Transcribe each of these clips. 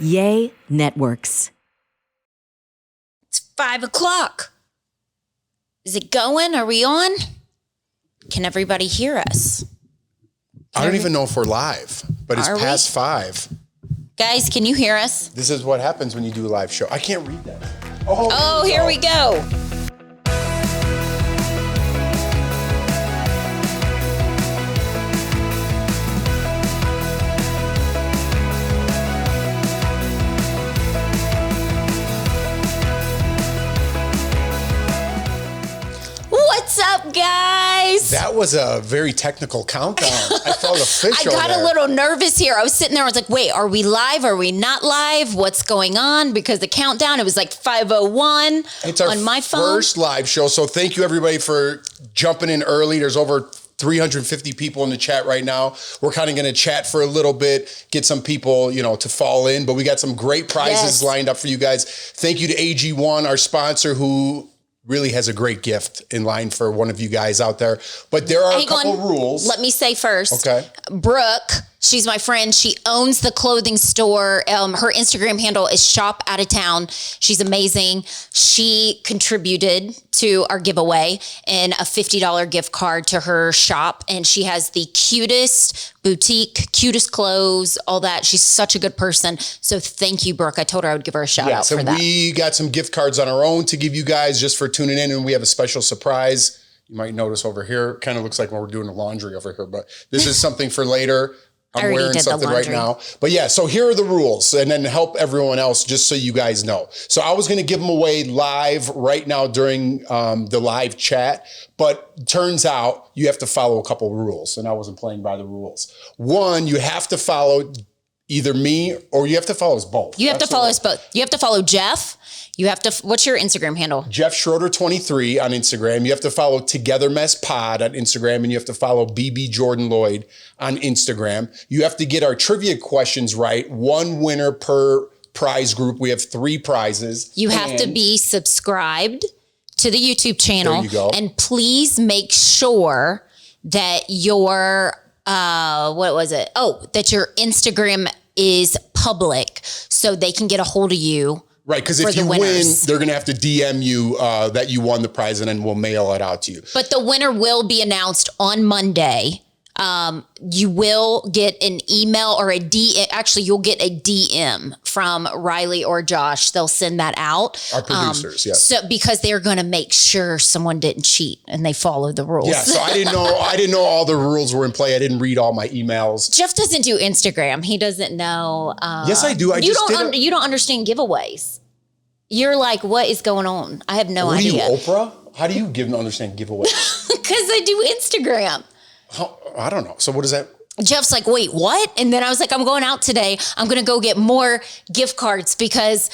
Yay Networks. It's 5 o'clock. Is it going? Are we on? Can everybody hear us? I don't even know if we're live, but it's past 5. Guys, can you hear us? This is what happens when you do a live show. I can't read that. Oh, here we go. What's up, guys? That was a very technical countdown. I felt official. I got a little nervous here. I was sitting there. I was like, wait, are we live? Are we not live? What's going on? Because the countdown, it was like 5:01 it's our on my phone. First live show. So thank you, everybody, for jumping in early. There's over 350 people in the chat right now. We're kind of going to chat for a little bit, get some people, to fall in. But we got some great prizes lined up for you guys. Thank you to AG1, our sponsor, who really has a great gift in line for one of you guys out there. But there are a couple rules. Let me say first. Okay. Brooke, she's my friend. She owns the clothing store. Her Instagram handle is Shop Out of Town. She's amazing. She contributed to our giveaway and a $50 gift card to her shop. And she has the cutest boutique, cutest clothes, all that. She's such a good person. So thank you, Brooke. I told her I would give her a shout out for that. We got some gift cards on our own to give you guys just for tuning in. And we have a special surprise. You might notice over here, kind of looks like when we're doing the laundry over here, but this is something for later. I'm wearing something right now. But yeah, so here are the rules, and then help everyone else just so you guys know. So I was going to give them away live right now during the live chat, but turns out you have to follow a couple of rules, and I wasn't playing by the rules. One, you have to follow either me or you have to follow us both. You have to follow us both. You have to follow Jeff. You have to, what's your Instagram handle? Jeff Schroeder 23 on Instagram. You have to follow Togethermess Pod on Instagram, and you have to follow BB Jordan Lloyd on Instagram. You have to get our trivia questions right. One winner per prize group. We have 3 prizes. You have to be subscribed to the YouTube channel. There you go. And please make sure that your, that your Instagram is public so they can get a hold of you. Right, because if you win, they're going to have to DM you that you won the prize, and then we'll mail it out to you. But the winner will be announced on Monday. You will get an email or you'll get a DM from Riley or Josh. They'll send that out. Our producers, yes. So because they're going to make sure someone didn't cheat and they followed the rules. Yeah, so I didn't know all the rules were in play. I didn't read all my emails. Jeff doesn't do Instagram. He doesn't know. Yes, I do. You don't understand giveaways. You're like, what is going on? I have no idea. Are you Oprah? How do you understand giveaways? Because I do Instagram. I don't know. So what is that? Jeff's like, wait, what? And then I was like, I'm going out today. I'm going to go get more gift cards because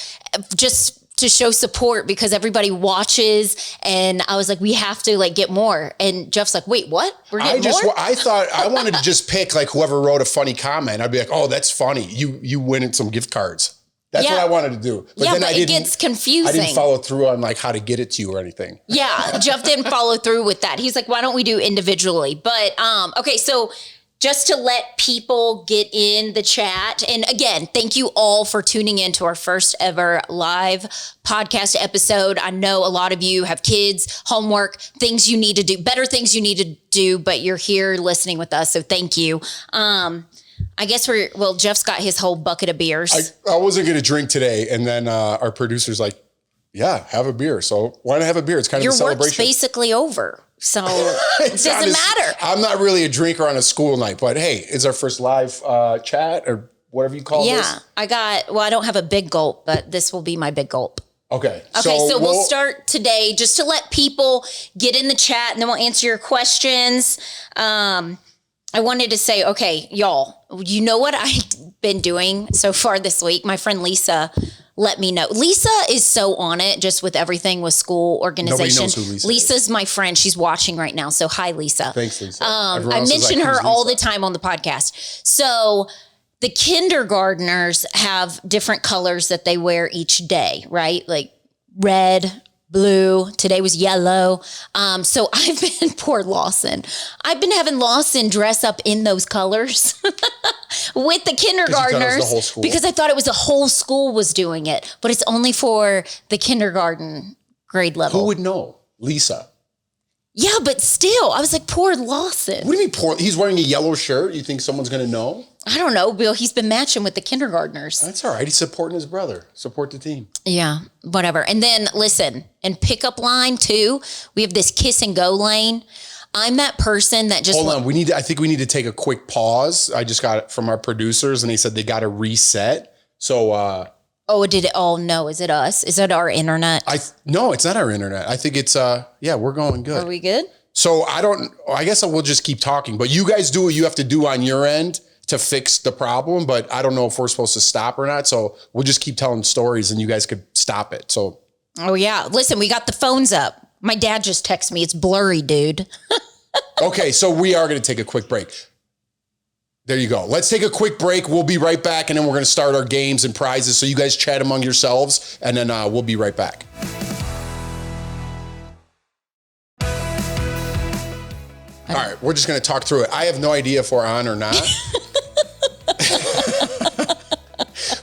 just to show support because everybody watches. And I was like, we have to get more. And Jeff's like, wait, what? We're getting more? I thought I wanted to just pick whoever wrote a funny comment. I'd be like, oh, that's funny. You win some gift cards. That's what I wanted to do. But then it gets confusing. I didn't follow through on how to get it to you or anything. Yeah, Jeff didn't follow through with that. He's like, why don't we do individually? But okay, so just to let people get in the chat. And again, thank you all for tuning in to our first ever live podcast episode. I know a lot of you have kids, homework, things you need to do, better things you need to do, but you're here listening with us. So thank you. I guess Jeff's got his whole bucket of beers. I wasn't going to drink today. And then our producer's like, yeah, have a beer. So why not have a beer? It's kind of a celebration. Your work's basically over. So it doesn't matter. I'm not really a drinker on a school night, but hey, it's our first live chat or whatever you call this. Yeah, I don't have a big gulp, but this will be my big gulp. Okay. So we'll start today just to let people get in the chat and then we'll answer your questions. I wanted to say, okay, y'all, you know what I've been doing so far this week? My friend Lisa let me know. Lisa is so on it just with everything with school organization. Nobody knows who Lisa Lisa's is. My friend. She's watching right now. So hi, Lisa. Thanks, Lisa. I mention her all the time on the podcast. So the kindergartners have different colors that they wear each day, right? Like red, blue. Today was yellow. So I've been, poor Lawson. I've been having Lawson dress up in those colors with the kindergartners because I thought it was the whole school was doing it, but it's only for the kindergarten grade level. Who would know? Lisa. Yeah, but still, I was like, poor Lawson. What do you mean poor? He's wearing a yellow shirt. You think someone's going to know? I don't know, Bill. He's been matching with the kindergartners. That's all right. He's supporting his brother. Support the team. Yeah, whatever. And then listen, and pickup line too, we have this kiss and go lane. I'm that person that just hold on. I think we need to take a quick pause. I just got it from our producers, and they said they got to reset. So, oh, did it? Oh no, is it us? Is it our internet? No, it's not our internet. I think it's yeah, we're going good. Are we good? So I guess we'll just keep talking. But you guys do what you have to do on your end to fix the problem. But I don't know if we're supposed to stop or not. So we'll just keep telling stories, and you guys could stop it. So. Oh yeah, listen, we got the phones up. My dad just texted me. It's blurry, dude. Okay, so we are going to take a quick break. There you go. Let's take a quick break. We'll be right back, and then we're going to start our games and prizes. So you guys chat among yourselves, and then we'll be right back. All right, we're just going to talk through it. I have no idea if we're on or not.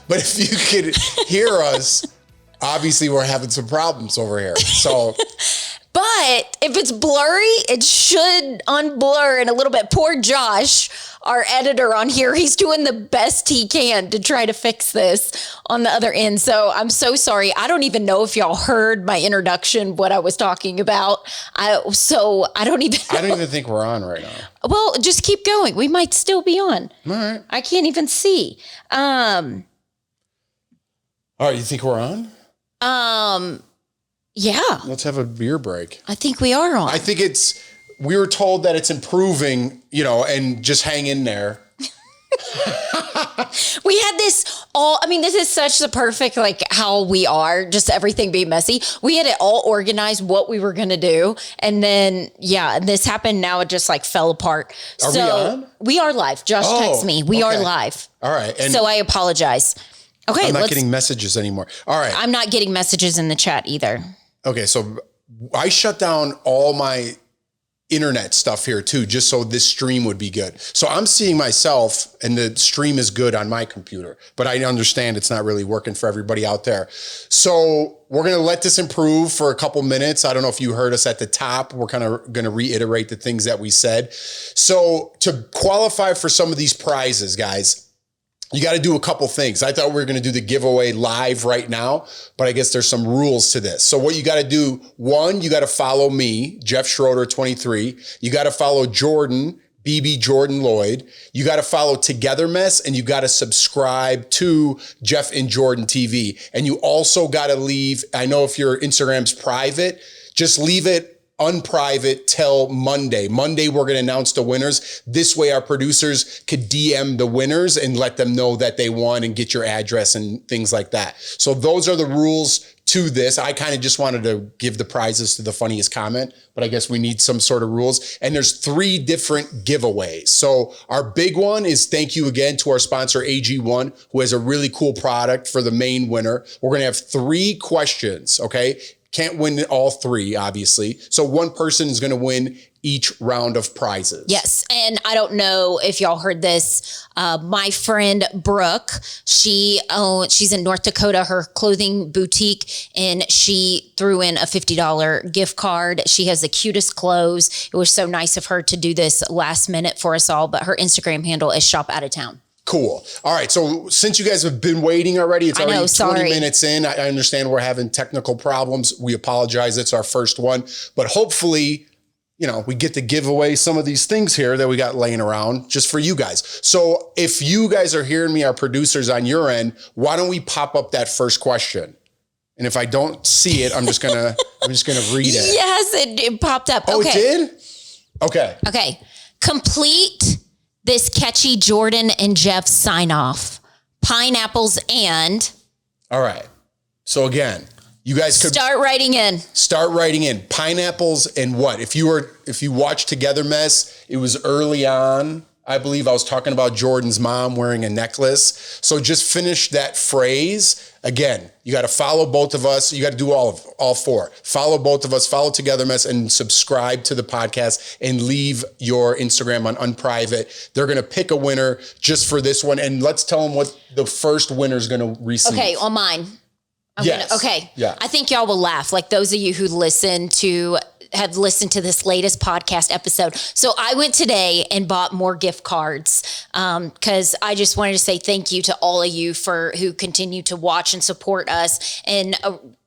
But if you could hear us, obviously we're having some problems over here. So... But if it's blurry, it should unblur in a little bit. Poor Josh, our editor on here, he's doing the best he can to try to fix this on the other end. So I'm so sorry. I don't even know if y'all heard my introduction, what I was talking about. I don't even think we're on right now. Well, just keep going. We might still be on. All right. I can't even see. All right. You think we're on? Yeah. Let's have a beer break. I think we are on. I think we were told that it's improving, and just hang in there. We had this this is such the perfect, how we are, just everything being messy. We had it all organized, what we were going to do. And then, this happened. Now it just fell apart. Are we on? We are live. Josh texted me. We are live. All right. And so I apologize. Okay. I'm not getting messages anymore. All right. I'm not getting messages in the chat either. Okay, so I shut down all my internet stuff here too, just so this stream would be good. So I'm seeing myself, and the stream is good on my computer, but I understand it's not really working for everybody out there. So we're going to let this improve for a couple minutes. I don't know if you heard us at the top. We're kind of going to reiterate the things that we said. So to qualify for some of these prizes, guys, you got to do a couple things. I thought we were going to do the giveaway live right now, but I guess there's some rules to this. So what you got to do, one, you got to follow me, Jeff Schroeder 23. You got to follow Jordan, BB Jordan Lloyd. You got to follow Togethermess, and you got to subscribe to Jeff and Jordan TV. And you also got to leave, I know if your Instagram's private, just leave it unprivate till Monday. Monday, we're going to announce the winners. This way, our producers could DM the winners and let them know that they won and get your address and things like that. So those are the rules to this. I kind of just wanted to give the prizes to the funniest comment, but I guess we need some sort of rules. And there's 3 different giveaways. So our big one is thank you again to our sponsor, AG1, who has a really cool product for the main winner. We're going to have 3 questions, okay? Can't win all 3, obviously. So one person is going to win each round of prizes. Yes. And I don't know if y'all heard this. My friend Brooke, she's in North Dakota, her clothing boutique, and she threw in a $50 gift card. She has the cutest clothes. It was so nice of her to do this last minute for us all, but her Instagram handle is Shop Out of Town. Cool. All right. So since you guys have been waiting already, it's already 20 minutes in. I understand we're having technical problems. We apologize. It's our first one, but hopefully, we get to give away some of these things here that we got laying around just for you guys. So if you guys are hearing me, our producers on your end, why don't we pop up that first question? And if I don't see it, I'm just gonna read it. Yes, it popped up. Oh, okay. It did? Okay. Complete this catchy Jordan and Jeff sign off. Pineapples and. All right. So again, you guys could start writing in. Pineapples and what? If you watch Togethermess, it was early on. I believe I was talking about Jordan's mom wearing a necklace. So just finish that phrase. Again, you got to follow both of us. You got to do all four. Follow both of us, follow Togethermess, and subscribe to the podcast and leave your Instagram on unprivate. They're going to pick a winner just for this one. And let's tell them what the first winner is going to receive. Okay, on mine. Okay. Yeah. I think y'all will laugh. Like those of you who have listened to this latest podcast episode. So I went today and bought more gift cards because I just wanted to say thank you to all of you who continue to watch and support us, and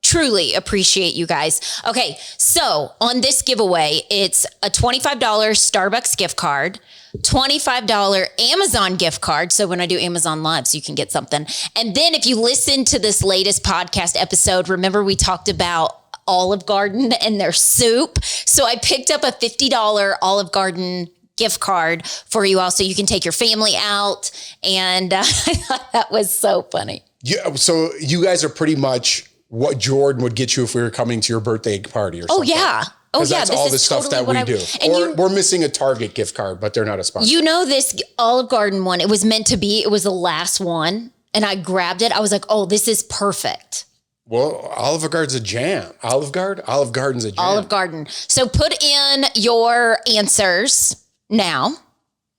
truly appreciate you guys. Okay, so on this giveaway, it's a $25 Starbucks gift card, $25 Amazon gift card. So when I do Amazon Lives, you can get something. And then if you listen to this latest podcast episode, remember we talked about Olive Garden and their soup. So I picked up a $50 Olive Garden gift card for you all so you can take your family out. And I thought that was so funny. Yeah. So you guys are pretty much what Jordan would get you if we were coming to your birthday party or something. Oh, yeah. Oh, yeah. That's all the stuff totally that we do. Or we're missing a Target gift card, but they're not a sponsor. You know, this Olive Garden one, it was meant to be. It was the last one. And I grabbed it. I was like, oh, this is perfect. Well, Olive Garden's a jam. Olive Garden's a jam. Olive Garden. So put in your answers now.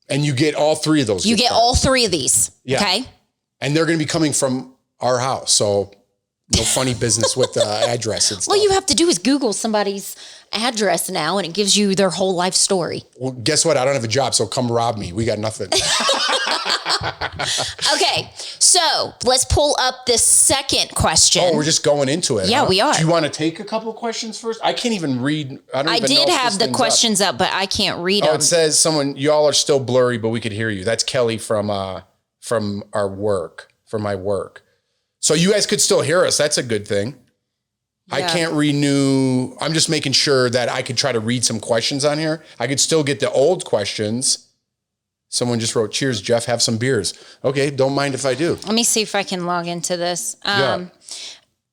And you get all three of those. You get all three of these. Yeah. Okay. And they're going to be coming from our house. So no funny business with the address and stuff. All you have to do is Google somebody's address now and it gives you their whole life story. Well, guess what? I don't have a job, so come rob me. We got nothing. Okay, so let's pull up this second question. Oh, we're just going into it. Yeah, we are. Do you want to take a couple of questions first? I can't even read. I did have the questions up, but I can't read them. It says y'all are still blurry, but we could hear you. That's Kelly from our work, from my work. So you guys could still hear us. That's a good thing. Yeah. I can't renew. I'm just making sure that I could try to read some questions on here. I could still get the old questions. Someone just wrote, cheers, Jeff, have some beers. Okay, don't mind if I do. Let me see if I can log into this.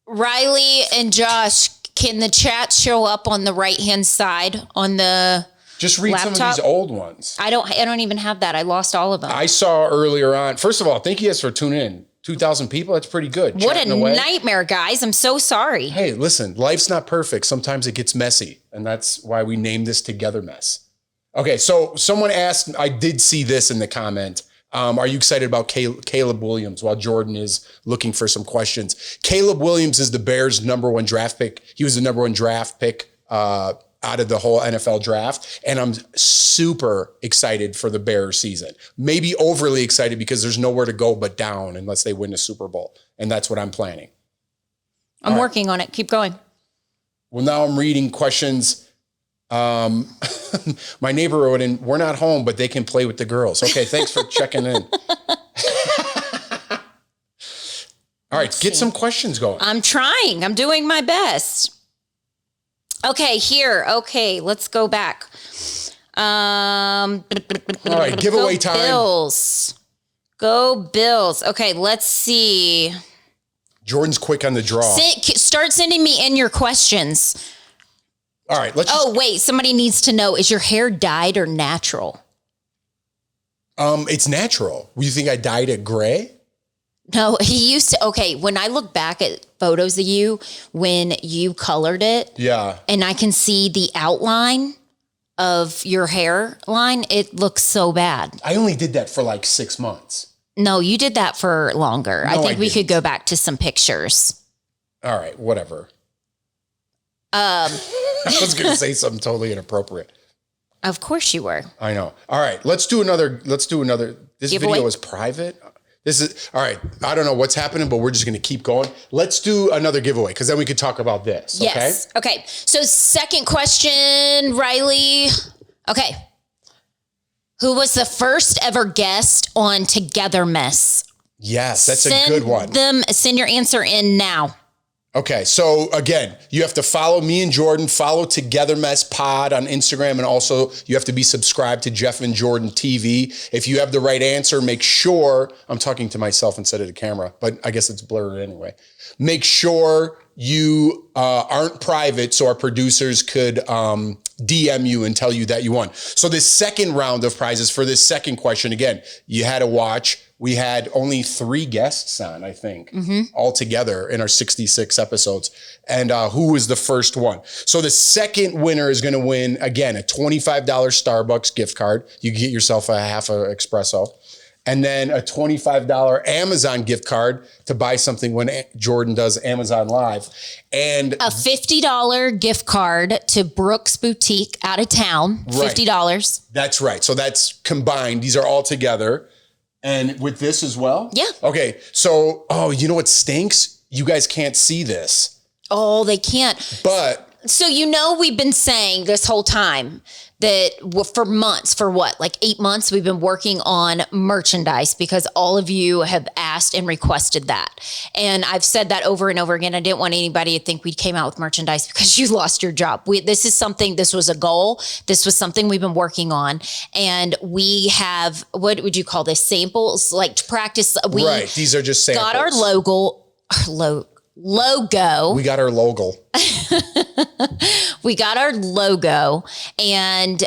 Riley and Josh, can the chat show up on the right-hand side on the Just read laptop? Some of these old ones. I don't even have that. I lost all of them. I saw earlier on. First of all, thank you guys for tuning in. 2,000 people, that's pretty good. What a nightmare, guys. I'm so sorry. Hey, listen, life's not perfect. Sometimes it gets messy, and that's why we named this Togethermess. Okay, so someone asked, I did see this in the comment. Are you excited about Caleb Williams while Jordan is looking for some questions? Caleb Williams is the Bears' #1 draft pick. He was the #1 draft pick out of the whole NFL draft. And I'm super excited for the Bears season. Maybe overly excited because there's nowhere to go but down unless they win the Super Bowl. And that's what I'm planning. I'm working on it. Keep going. Well, now I'm reading questions. My neighbor wrote in, we're not home, but they can play with the girls. Okay, thanks for checking in. All right, get some questions going. I'm trying. I'm doing my best. Okay, here. Okay, let's go back. All right, giveaway time. Go Bills. Okay, let's see. Jordan's quick on the draw. Start sending me in your questions. All right, wait, somebody needs to know, is your hair dyed or natural? It's natural. You think I dyed it gray? No, he used to. Okay, when I look back at photos of you when you colored it, yeah, and I can see the outline of your hairline, it looks so bad. I only did that for like 6 months. No, you did that for longer. No, I think we could go back to some pictures. All right, whatever. I was going to say something totally inappropriate. Of course you were. I know. All right, let's do another. This giveaway? Video is private. This is all right. I don't know what's happening, but we're just going to keep going. Let's do another giveaway because then we could talk about this. Yes. Okay. So second question, Riley. Okay. Who was the first ever guest on Togethermess? Yes, that's a good one. Send your answer in now. Okay, so again, you have to follow me and Jordan, follow Togethermess Pod on Instagram, and also you have to be subscribed to Jeff and Jordan TV. If you have the right answer, make sure, I'm talking to myself instead of the camera, but I guess it's blurred anyway. Make sure you aren't private so our producers could DM you and tell you that you won. So this second round of prizes for this second question, again, you had to watch. We had only 3 guests on, I think, all together in our 66 episodes. And who was the first one? So the second winner is going to win, again, a $25 Starbucks gift card. You can get yourself a half a espresso. And then a $25 Amazon gift card to buy something when Jordan does Amazon Live. And a $50 gift card to Brooks Boutique out of town. $50. That's right. So that's combined. These are all together. And with this as well? Yeah. Okay. So, you know what stinks? You guys can't see this. Oh, they can't. But. So, we've been saying this whole time that for months, for what, like 8 months, we've been working on merchandise because all of you have asked and requested that. And I've said that over and over again. I didn't want anybody to think we came out with merchandise because you lost your job. This was a goal. This was something we've been working on. And we have, what would you call this? Samples, like to practice. Right. These are just samples. Got our logo. We got our logo. We got our logo, and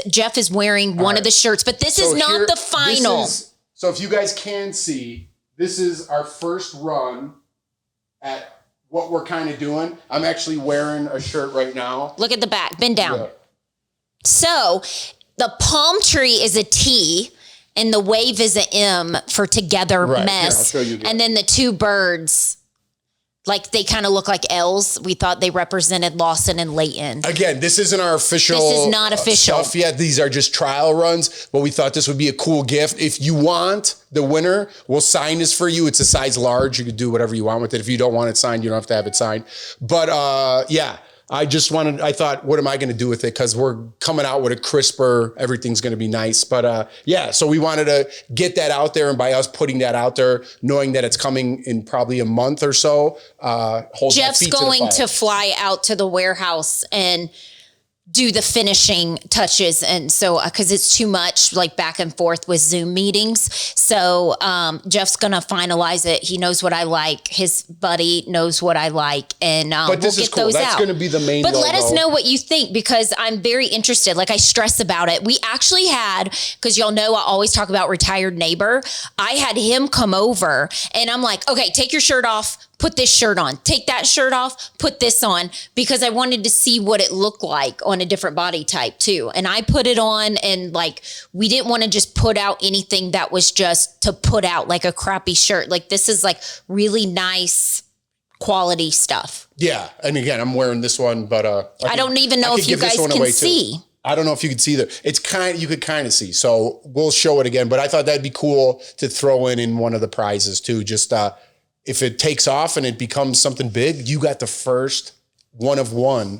Jeff is wearing one of the shirts, but this is not the final. So if you guys can see, this is our first run at what we're kind of doing. I'm actually wearing a shirt right now. Look at the back, bend down. Yeah. So the palm tree is a T, and the wave is a M for Togethermess. Right. Here, I'll show you that. And then the 2 birds, like they kind of look like L's. We thought they represented Lawson and Layton. Again, this isn't our official. This is not official stuff yet. These are just trial runs, but we thought this would be a cool gift. If you want the winner, we'll sign this for you. It's a size large. You can do whatever you want with it. If you don't want it signed, you don't have to have it signed. But yeah. I thought, what am I going to do with it? Because we're coming out with a crisper, everything's going to be nice. But yeah, so we wanted to get that out there. And by us putting that out there, knowing that it's coming in probably a month or so, Jeff's going to fly out to the warehouse and do the finishing touches. And so, cause it's too much like back and forth with Zoom meetings. So, Jeff's going to finalize it. He knows what I like. His buddy knows what I like. And, but this is cool. That's going to be the main But logo. let us know what you think, because I'm very interested. Like I stress about it. We actually had, cause y'all know, I always talk about retired neighbor. I had him come over and I'm like, okay, take your shirt off. Put this shirt on, take that shirt off, put this on, because I wanted to see what it looked like on a different body type too. And I put it on, and like, we didn't want to just put out anything that was just to put out like a crappy shirt. Like this is like really nice quality stuff. Yeah. And again, I'm wearing this one, but I don't even know if you guys can see. I don't know if you can see that. You could kind of see. So we'll show it again, but I thought that'd be cool to throw in one of the prizes too. Just, if it takes off and it becomes something big, you got the first one of one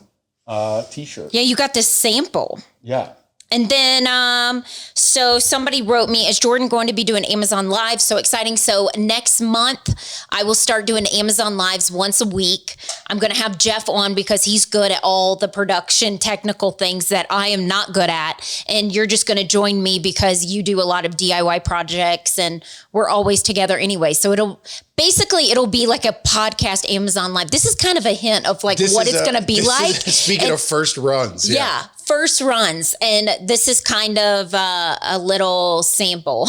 t-shirt. Yeah, you got this sample. Yeah. And then, so somebody wrote me, is Jordan going to be doing Amazon Live? So exciting. So next month, I will start doing Amazon Lives once a week. I'm going to have Jeff on because he's good at all the production technical things that I am not good at. And you're just going to join me because you do a lot of DIY projects and we're always together anyway. So it'll be like a podcast Amazon Live. This is kind of a hint of like what it's going to be like. Speaking of first runs. Yeah. First runs. And this is kind of a little sample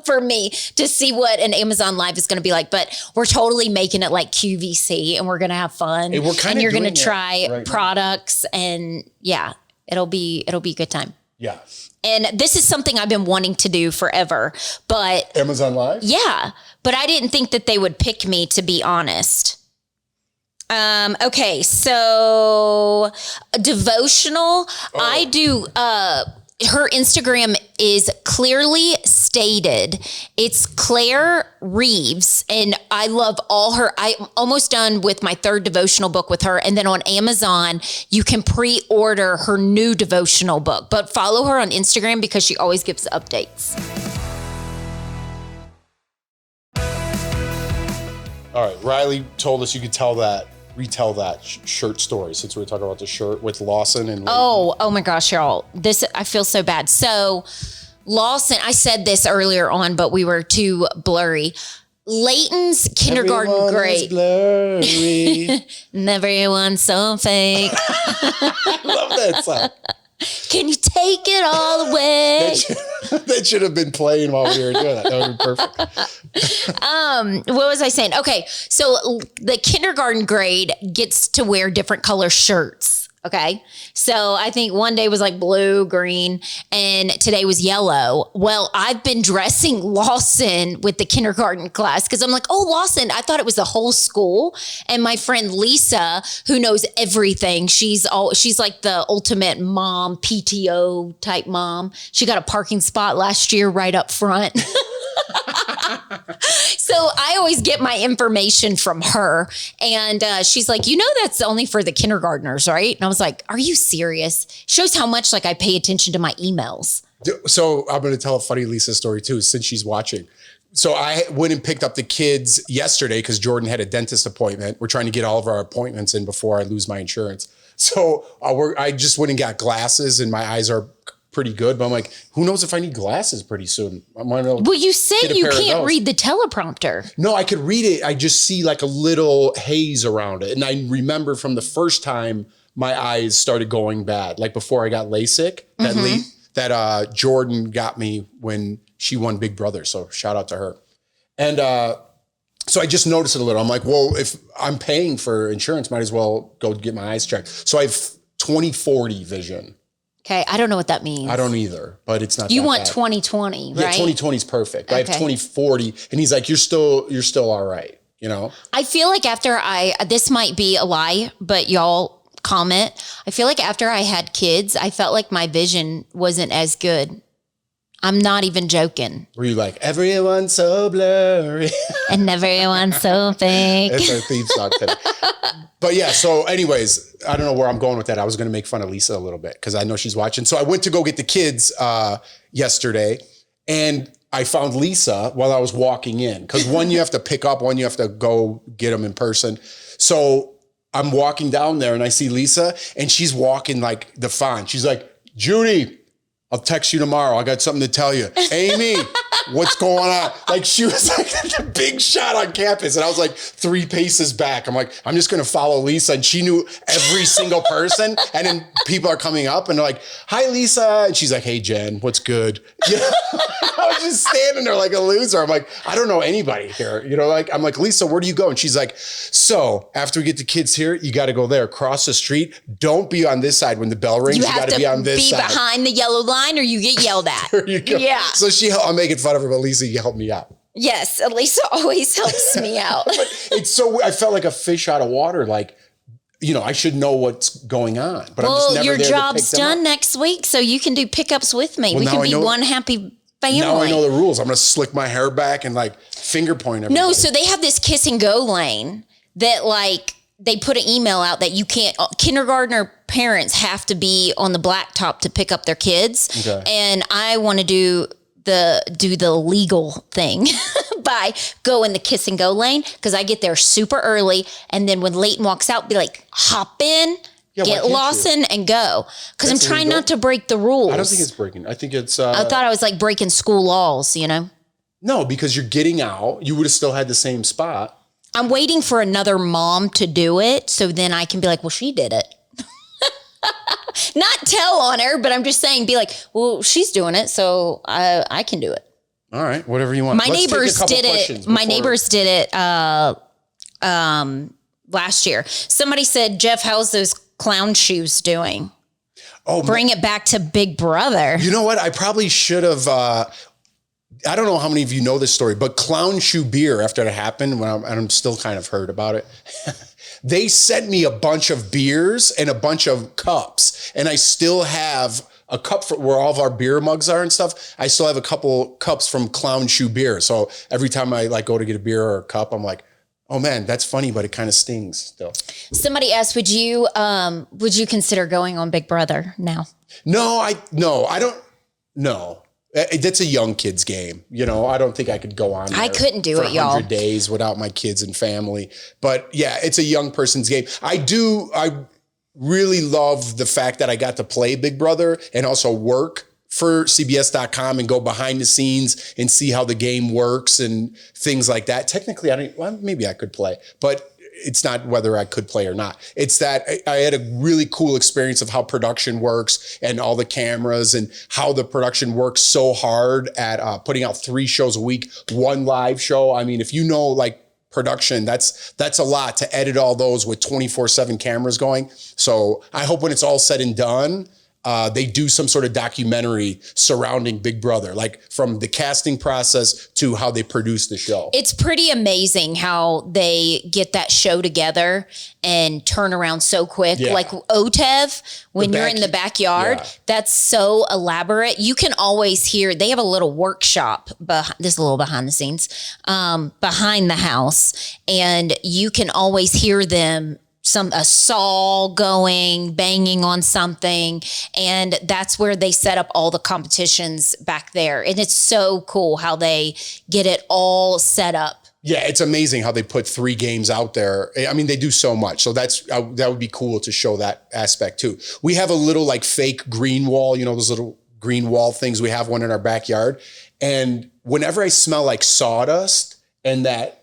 for me to see what an Amazon Live is going to be like. But we're totally making it like QVC and we're going to have fun. And you're going to try products and yeah, it'll be a good time. Yeah. And this is something I've been wanting to do forever, but Amazon Live? Yeah. But I didn't think that they would pick me, to be honest. Okay, so devotional, I do, her Instagram is clearly stated. It's Claire Reeves, and I love all her. I'm almost done with my 3rd devotional book with her. And then on Amazon, you can pre-order her new devotional book, but follow her on Instagram because she always gives updates. All right. Riley told us you could retell that shirt story since we were talking about the shirt with Lawson and Layton. Oh my gosh, y'all. I feel so bad. So Lawson, I said this earlier on, but we were too blurry. Layton's kindergarten grade. Blurry. Everyone's so fake. I love that song. Can you take it all away? That should have been playing while we were doing that. That would have been perfect. What was I saying? Okay, so the kindergarten grade gets to wear different color shirts. Okay, so I think one day was like blue, green, and today was yellow. Well, I've been dressing Lawson with the kindergarten class because I'm like, oh, Lawson, I thought it was the whole school. And my friend Lisa, who knows everything, she's like the ultimate mom, PTO type mom. She got a parking spot last year right up front. So I always get my information from her. And she's like, that's only for the kindergartners, right? And I was like, are you serious? Shows how much I pay attention to my emails. So I'm going to tell a funny Lisa story too, since she's watching. So I went and picked up the kids yesterday because Jordan had a dentist appointment. We're trying to get all of our appointments in before I lose my insurance. So I just went and got glasses and my eyes are pretty good, but I'm like, who knows if I need glasses pretty soon? Well, you said you can't read the teleprompter. No, I could read it. I just see like a little haze around it. And I remember from the first time my eyes started going bad, like before I got LASIK, that Jordan got me when she won Big Brother. So shout out to her. And so I just noticed it a little. I'm like, well, if I'm paying for insurance, might as well go get my eyes checked. So I have 20/40 vision. Okay, I don't know what that means. I don't either, but it's not. You that want bad. 20/20, right? Yeah, 20/20 is perfect. Okay. I have 20/40, and he's like, "You're still all right." I feel like after this might be a lie, but y'all comment. I feel like after I had kids, I felt like my vision wasn't as good. I'm not even joking. Were you like, everyone's so blurry? And everyone's so fake. That's our theme song today. But yeah, so anyways, I don't know where I'm going with that. I was going to make fun of Lisa a little bit because I know she's watching. So I went to go get the kids yesterday and I found Lisa while I was walking in. Because one you have to pick up, one you have to go get them in person. So I'm walking down there and I see Lisa and she's walking like the fawn. She's like, Judy, I'll text you tomorrow. I got something to tell you. Amy, what's going on? Like she was like the big shot on campus. And I was like 3 paces back. I'm like, I'm just going to follow Lisa. And she knew every single person. And then people are coming up and they're like, hi, Lisa. And she's like, hey, Jen, what's good? I was just standing there like a loser. I'm like, I don't know anybody here. I'm like, Lisa, where do you go? And she's like, so after we get the kids here, you got to go there, cross the street. Don't be on this side when the bell rings. You got to be on this side. Be behind the yellow line or you get yelled at. There you go. Yeah. So I'm making fun of her, but Lisa, you helped me out. Yes. Lisa always helps me out. It's so, I felt like a fish out of water. Like, I should know what's going on, but I'm just never your there job's to pick them done up. Next week. So you can do pickups with me. We can be one happy family. Now I know the rules. I'm going to slick my hair back and like finger point everybody. No, so they have this kiss and go lane that like they put an email out that you can't, kindergartner parents have to be on the blacktop to pick up their kids. Okay. And I want to do the legal thing by go in the kiss and go lane because I get there super early. And then when Layton walks out, be like, hop in. Yeah, get Lawson and go. Because I'm trying not to break the rules. I don't think it's breaking. I think it's... I thought I was like breaking school laws, No, because you're getting out. You would have still had the same spot. I'm waiting for another mom to do it. So then I can be like, well, she did it. Not tell on her, but I'm just saying, be like, well, she's doing it. So I can do it. All right. Whatever you want. My neighbors did it. My neighbors did it last year. Somebody said, Jeff, how's those clown shoes doing? Oh, bring it back to Big Brother. You know what? I probably should have. I don't know how many of you know this story, but Clown Shoe Beer, after it happened, and I'm still kind of heard about it, they sent me a bunch of beers and a bunch of cups, and I still have a cup for where all of our beer mugs are and stuff. I still have a couple cups from Clown Shoe Beer. So every time I like go to get a beer or a cup, I'm like, oh man, that's funny, but it kind of stings still. Somebody asked, would you consider going on Big Brother now? No, I don't. No. That's a young kid's game. You know, I don't think I could go on there I couldn't do for it, y'all. 100 days without my kids and family. But yeah, it's a young person's game. I really love the fact that I got to play Big Brother and also work for CBS.com and go behind the scenes and see how the game works and things like that. Technically, maybe I could play, but it's not whether I could play or not. It's that I had a really cool experience of how production works and all the cameras and how the production works so hard at putting out 3 shows a week, 1 live show. I mean, if you know, like, production, that's a lot to edit all those with 24/7 cameras going. So I hope when it's all said and done, they do some sort of documentary surrounding Big Brother, like from the casting process to how they produce the show. It's pretty amazing how they get that show together and turn around so quick. Yeah. Like OTEV, when you're in the backyard, that's so elaborate. You can always hear, they have a little workshop, this is a little behind the scenes, behind the house. And you can always hear them a saw going, banging on something. And that's where they set up all the competitions back there. And it's so cool how they get it all set up. Yeah, it's amazing how they put 3 games out there. I mean, they do so much. So that would be cool to show that aspect too. We have a little like fake green wall, you know, those little green wall things. We have one in our backyard. And whenever I smell like sawdust and that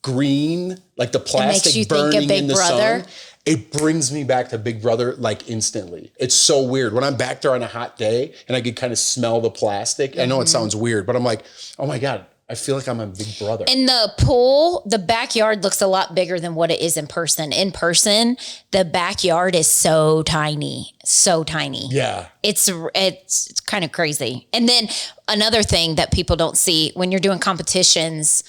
green, like the plastic burning in the sun, it brings me back to Big Brother like instantly. It's so weird. When I'm back there on a hot day and I could kind of smell the plastic, I know it sounds weird, but I'm like, oh my God, I feel like I'm on Big Brother. And the pool, the backyard looks a lot bigger than what it is in person. In person, the backyard is so tiny. So tiny. Yeah. It's kind of crazy. And then another thing that people don't see when you're doing competitions,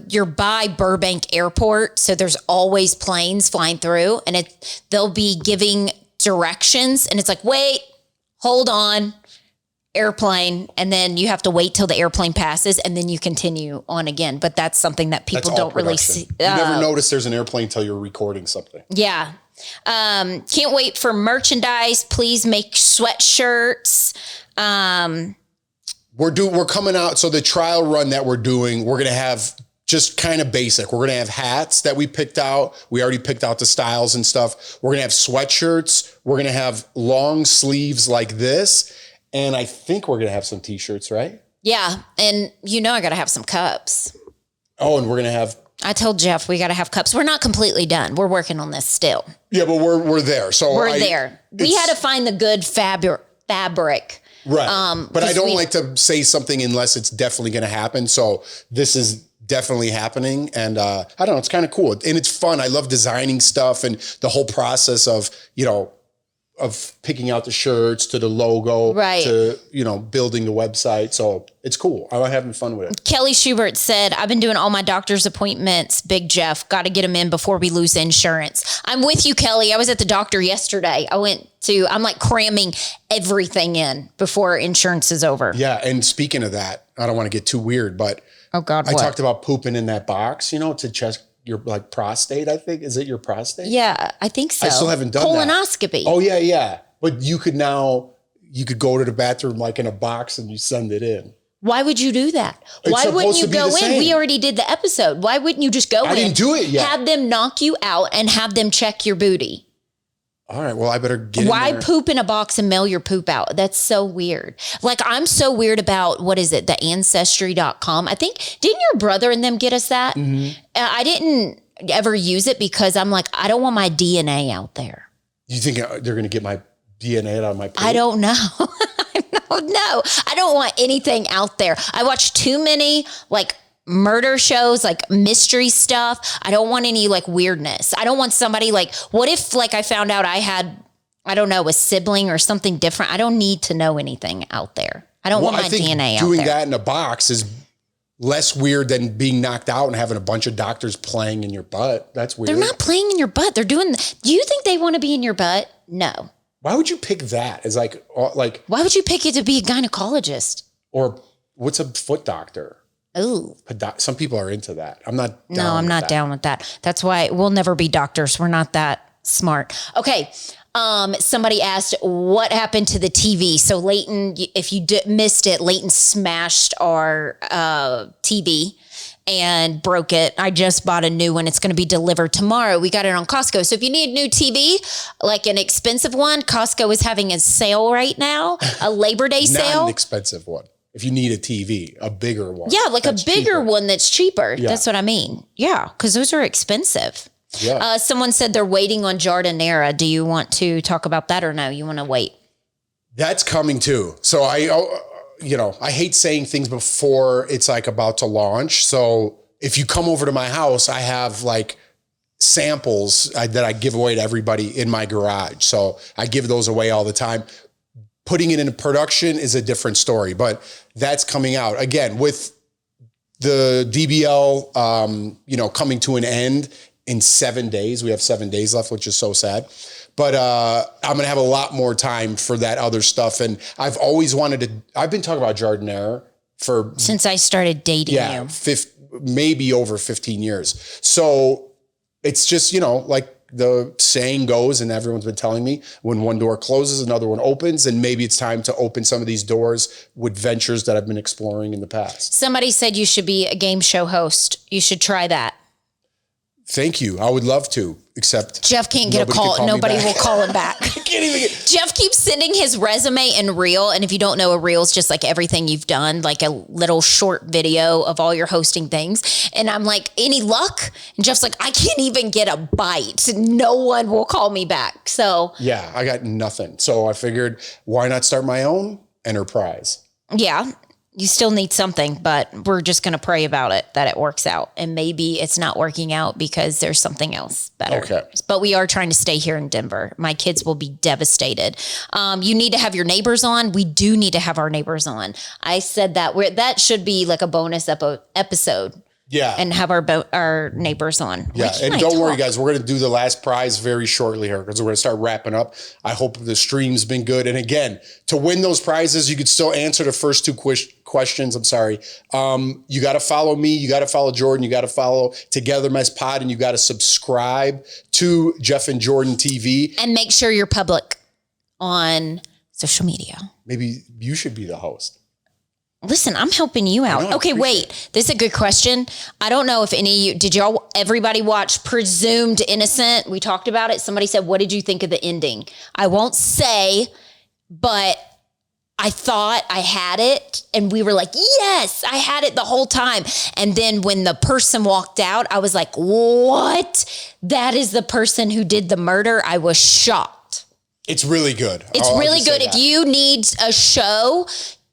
you're by Burbank Airport, so there's always planes flying through, and they'll be giving directions, and it's like, wait, hold on, airplane, and then you have to wait till the airplane passes, and then you continue on again. But that's something that people don't really see. You never notice there's an airplane until you're recording something. Yeah. Can't wait for merchandise. Please make sweatshirts. We're coming out. So the trial run that we're doing, we're going to have just kind of basic. We're going to have hats that we picked out. We already picked out the styles and stuff. We're going to have sweatshirts. We're going to have long sleeves like this. And I think we're going to have some t-shirts, right? Yeah. And I got to have some cups. Oh, and we're going to have... I told Jeff we got to have cups. We're not completely done. We're working on this still. Yeah, but we're there. So we're there. We had to find the good fabric. Right. But I don't like to say something unless it's definitely going to happen. So this is definitely happening. And I don't know, it's kind of cool. And it's fun. I love designing stuff and the whole process of, of picking out the shirts to the logo, right, to, building the website. So it's cool. I'm having fun with it. Kelly Schubert said, I've been doing all my doctor's appointments. Big Jeff, got to get them in before we lose insurance. I'm with you, Kelly. I was at the doctor yesterday. I'm like cramming everything in before insurance is over. Yeah. And speaking of that, I don't want to get too weird, but oh God, I talked about pooping in that box, to check your prostate, I think. Is it your prostate? Yeah, I think so. I still haven't done colonoscopy. Oh, yeah. But you could go to the bathroom like in a box and you send it in. Why would you do that? Why wouldn't you go in? We already did the episode. Why wouldn't you just go in? I didn't do it yet. Have them knock you out and have them check your booty. All right, well, I better get in there. Why poop in a box and mail your poop out? That's so weird. Like, I'm so weird about, what is it, the Ancestry.com. I think, didn't your brother and them get us that? Mm-hmm. I didn't ever use it because I'm like, I don't want my DNA out there. You think they're going to get my DNA out of my poop? I don't know. No, I don't want anything out there. I watch too many, murder shows, mystery stuff. I don't want any weirdness. I don't want somebody what if I found out I had, I don't know, a sibling or something different. I don't need to know anything out there. I don't want my DNA out there. Doing that in a box is less weird than being knocked out and having a bunch of doctors playing in your butt. That's weird. They're not playing in your butt. They're doing, do you think they want to be in your butt? No. Why would you pick that as why would you pick it to be a gynecologist? Or what's a foot doctor? Ooh. Some people are into that. I'm not down I'm not down with that. That's why we'll never be doctors. We're not that smart. Okay. Somebody asked, what happened to the TV? So Leighton, if you missed it, Leighton smashed our TV and broke it. I just bought a new one. It's going to be delivered tomorrow. We got it on Costco. So if you need a new TV, like an expensive one, Costco is having a sale right now, a Labor Day sale. Not an expensive one. If you need a TV, a bigger one. Yeah, like a bigger cheaper. one that's cheaper. Yeah. That's what I mean. Yeah, because those are expensive. Yeah. Someone said they're waiting on Janera. Do you want to talk about that or no? You want to wait? That's coming too. So I hate saying things before it's like about to launch. So if you come over to my house, I have like samples that I give away to everybody in my garage. So I give those away all the time. Putting it into production is a different story, but that's coming out again with the DBL, coming to an end in 7 days. We have 7 days left, which is so sad. But I'm going to have a lot more time for that other stuff. And I've always I've been talking about Janera since I started dating you. Maybe over 15 years. So it's just, like the saying goes, and everyone's been telling me, when one door closes, another one opens. And maybe it's time to open some of these doors with ventures that I've been exploring in the past. Somebody said you should be a game show host. You should try that. Thank you. I would love to, except Jeff can't get a call. Nobody will call him back. Jeff keeps sending his resume and reel. And if you don't know, a reel is just like everything you've done, like a little short video of all your hosting things. And I'm like, any luck? And Jeff's like, I can't even get a bite. No one will call me back. So yeah, I got nothing. So I figured, why not start my own enterprise? Yeah. You still need something, but we're just going to pray about it, that it works out. And maybe it's not working out because there's something else better. Okay. But we are trying to stay here in Denver. My kids will be devastated. You need to have your neighbors on. We do need to have our neighbors on. I said that should be like a bonus episode. Yeah. And have our neighbors on. Yeah. And don't worry, guys. We're going to do the last prize very shortly here because we're going to start wrapping up. I hope the stream's been good. And again, to win those prizes, you could still answer the first two questions. I'm sorry. You got to follow me. You got to follow Jordan. You got to follow Togethermess Pod. And you got to subscribe to Jeff and Jordan TV. And make sure you're public on social media. Maybe you should be the host. Listen, I'm helping you out. Okay, wait. This is a good question. I don't know if everybody watch Presumed Innocent? We talked about it. Somebody said, what did you think of the ending? I won't say, but I thought I had it. And we were like, yes, I had it the whole time. And then when the person walked out, I was like, what? That is the person who did the murder. I was shocked. It's really good. It's really good. If you need a show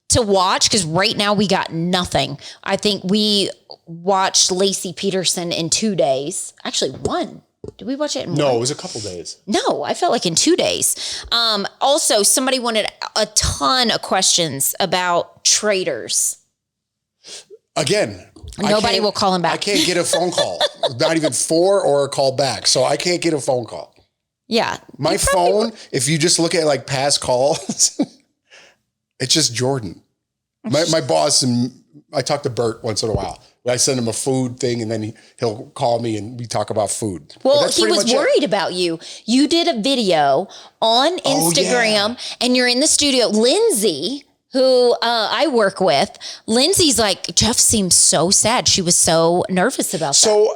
to watch, because right now we got nothing. I think we watched Lacey Peterson in 2 days. Actually, one. Did we watch it in one? No, it was a couple days. No, I felt like in 2 days. Also, somebody wanted a ton of questions about traders. Again, nobody will call him back. I can't get a phone call. Not even or a call back. So I can't get a phone call. Yeah. My phone, if you just look at like past calls, it's just Jordan. My boss, and I talk to Bert once in a while. I send him a food thing and then he'll call me and we talk about food. Well, he was worried about you. You did a video on Instagram and you're in the studio. Lindsay, who I work with, Lindsay's like, Jeff seems so sad. She was so nervous about that. So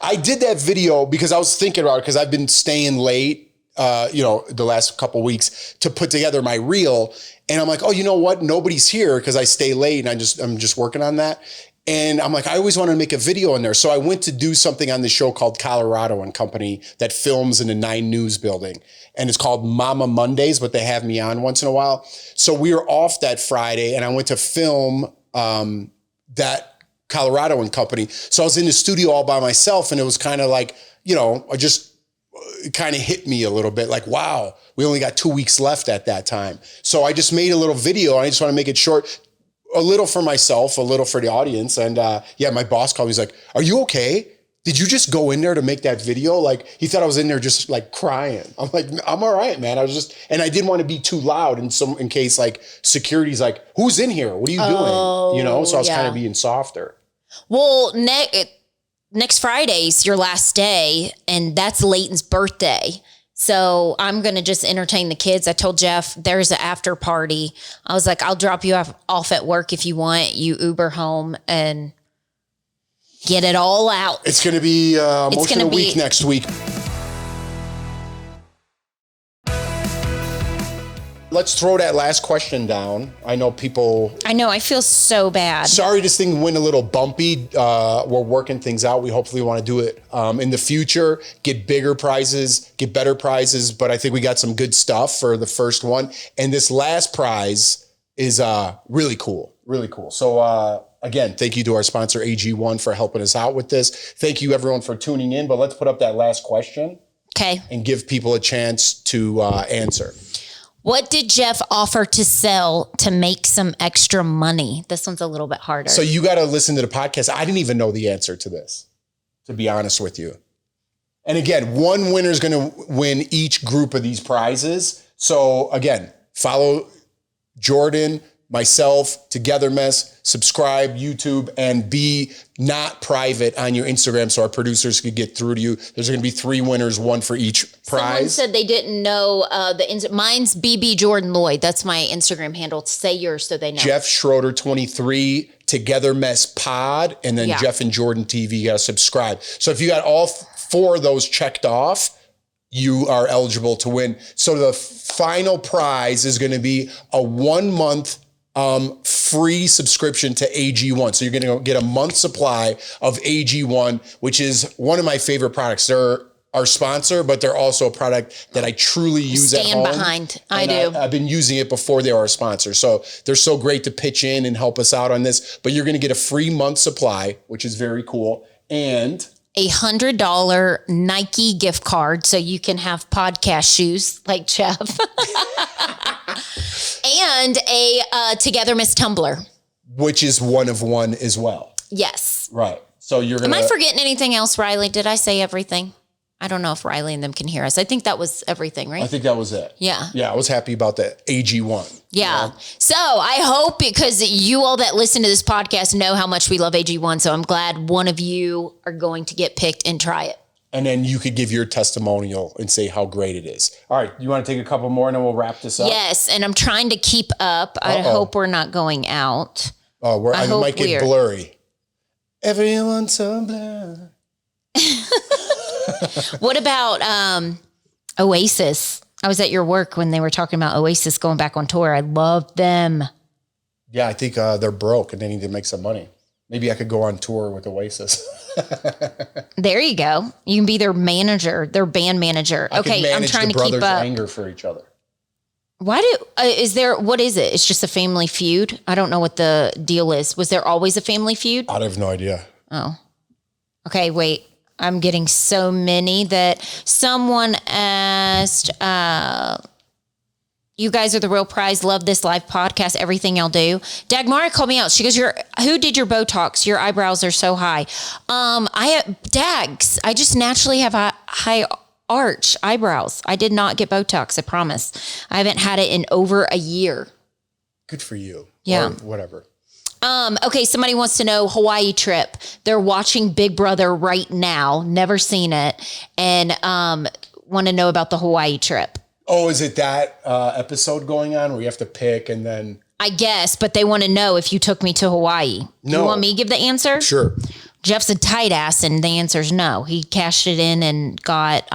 I did that video because I was thinking about it because I've been staying late, the last couple weeks to put together my reel. And I'm like, oh, you know what? Nobody's here because I stay late and I'm just working on that. And I'm like, I always wanted to make a video in there. So I went to do something on this show called Colorado and Company that films in the 9 News building. And it's called Mama Mondays, but they have me on once in a while. So we were off that Friday and I went to film that Colorado and Company. So I was in the studio all by myself and it was kind of like, it kind of hit me a little bit like, wow, we only got 2 weeks left at that time. So I just made a little video and I just want to make it short, a little for myself, a little for the audience. And my boss called me. He's like, are you okay? Did you just go in there to make that video? Like he thought I was in there just like crying. I'm like, I'm all right, man. And I didn't want to be too loud in case like security's like, who's in here? What are you doing? So I was kind of being softer. Well, next Friday's your last day, and that's Leighton's birthday. So I'm going to just entertain the kids. I told Jeff there's an after party. I was like, I'll drop you off at work if you want. You Uber home and get it all out. It's going to be Emotional Week next week. Let's throw that last question down. I know, I feel so bad. Sorry this thing went a little bumpy. We're working things out. We hopefully want to do it in the future, get bigger prizes, get better prizes. But I think we got some good stuff for the first one. And this last prize is really cool, really cool. So again, thank you to our sponsor, AG1, for helping us out with this. Thank you, everyone, for tuning in. But let's put up that last question. Okay. And give people a chance to answer. What did Jeff offer to sell to make some extra money? This one's a little bit harder. So you got to listen to the podcast. I didn't even know the answer to this, to be honest with you. And again, one winner is going to win each group of these prizes. So again, follow Jordan, myself, Togethermess, subscribe, YouTube, and be not private on your Instagram so our producers could get through to you. There's going to be 3 winners, 1 for each prize. Someone said they didn't know mine's BB Jordan Lloyd. That's my Instagram handle. Say yours so they know. Jeff Schroeder 23, Togethermess Pod, and then Jeff and Jordan TV. You got to subscribe. So if you got all 4 of those checked off, you are eligible to win. So the final prize is going to be a 1-month free subscription to AG1. So you're going to get a month supply of AG1, which is one of my favorite products. They're our sponsor, but they're also a product that I truly use at home. Stand behind. I do. I've been using it before they were our sponsor. So they're so great to pitch in and help us out on this. But you're going to get a free month supply, which is very cool. And a $100 Nike gift card so you can have podcast shoes like Jeff. And a Togethermess tumbler. Which is 1 of 1 as well. Yes. Right. So you're going to... Am I forgetting anything else, Riley? Did I say everything? I don't know if Riley and them can hear us. I think that was everything, right? I think that was it. Yeah. Yeah, I was happy about that AG1. Yeah. You know? So I hope, because you all that listen to this podcast know how much we love AG1. So I'm glad one of you are going to get picked and try it. And then you could give your testimonial and say how great it is. All right. You want to take a couple more and then we'll wrap this up? Yes. And I'm trying to keep up. I hope we're not going out. Oh, I might get blurry. Everyone's so blurry. What about Oasis? I was at your work when they were talking about Oasis going back on tour. I love them. Yeah, I think they're broke and they need to make some money. Maybe I could go on tour with Oasis. There you go. You can be their manager, their band manager. Okay, I'm trying to keep up. Brothers' anger for each other. What is it? It's just a family feud? I don't know what the deal is. Was there always a family feud? I have no idea. Oh. Okay, wait. I'm getting so many that someone asked, you guys are the real prize. Love this live podcast. Everything y'all do. Dagmara called me out. She goes, who did your Botox? Your eyebrows are so high. Dags. I just naturally have high arch eyebrows. I did not get Botox. I promise. I haven't had it in over a year. Good for you. Yeah. Or whatever. Okay, somebody wants to know Hawaii trip. They're watching Big Brother right now. Never seen it. And want to know about the Hawaii trip. Oh, is it that episode going on where you have to pick and then... I guess, but they want to know if you took me to Hawaii. No. You want me to give the answer? Sure. Jeff's a tight ass and the answer is no. He cashed it in and got...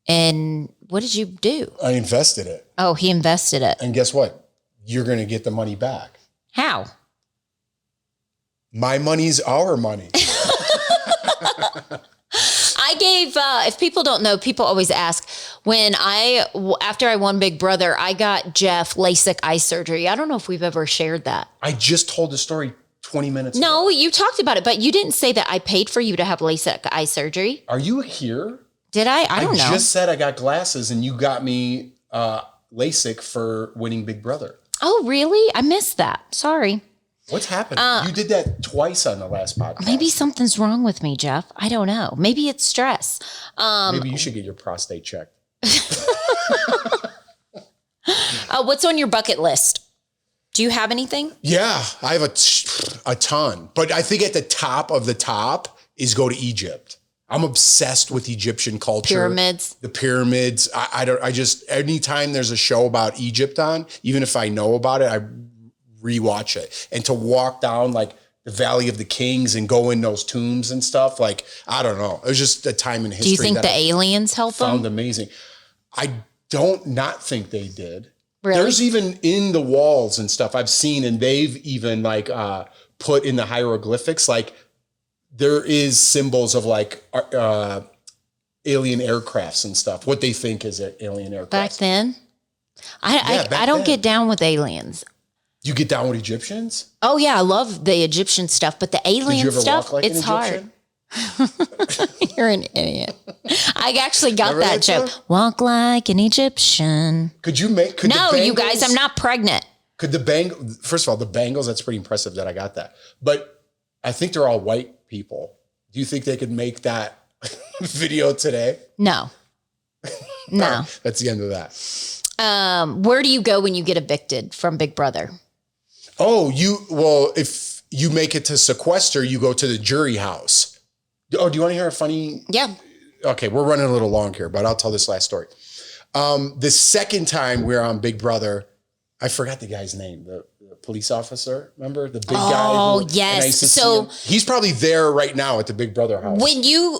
and what did you do? I invested it. Oh, he invested it. And guess what? You're going to get the money back. How? My money's our money. I gave, if people don't know, people always ask, after I won Big Brother, I got Jeff LASIK eye surgery. I don't know if we've ever shared that. I just told the story 20 minutes ago. No, you talked about it, but you didn't say that I paid for you to have LASIK eye surgery. Are you here? Did I? I don't know. I just said I got glasses and you got me LASIK for winning Big Brother. Oh, really? I missed that. Sorry. What's happening? You did that twice on the last podcast. Maybe something's wrong with me, Jeff. I don't know. Maybe it's stress. Maybe you should get your prostate checked. What's on your bucket list? Do you have anything? Yeah, I have a ton. But I think at the top of the top is go to Egypt. I'm obsessed with Egyptian culture. Pyramids. The pyramids. I just, anytime there's a show about Egypt on, even if I know about it, I rewatch it. And to walk down like the Valley of the Kings and go in those tombs and stuff, like, I don't know. It was just a time in history. Do you think the aliens help them? Found amazing. I don't not think they did. Really? There's even in the walls and stuff I've seen, and they've even like put in the hieroglyphics, like there is symbols of like alien aircrafts and stuff, what they think is alien aircrafts. Back then? I don't get down with aliens. You get down with Egyptians? Oh yeah, I love the Egyptian stuff, but the alien stuff, walk like it's hard. You're an idiot. I actually got that joke. Walk like an Egyptian. Could you make? No, you guys, I'm not pregnant. Could the first of all, the Bengals, that's pretty impressive that I got that. But I think they're all white people. Do you think they could make that video today? No. No. Right, that's the end of that. Where do you go when you get evicted from Big Brother? Oh, if you make it to sequester, you go to the jury house. Oh, do you want to hear a funny? Yeah. Okay, we're running a little long here, but I'll tell this last story. The second time we were on Big Brother, I forgot the guy's name, the police officer. Remember the big guy? Oh, yes. So he's probably there right now at the Big Brother house. When you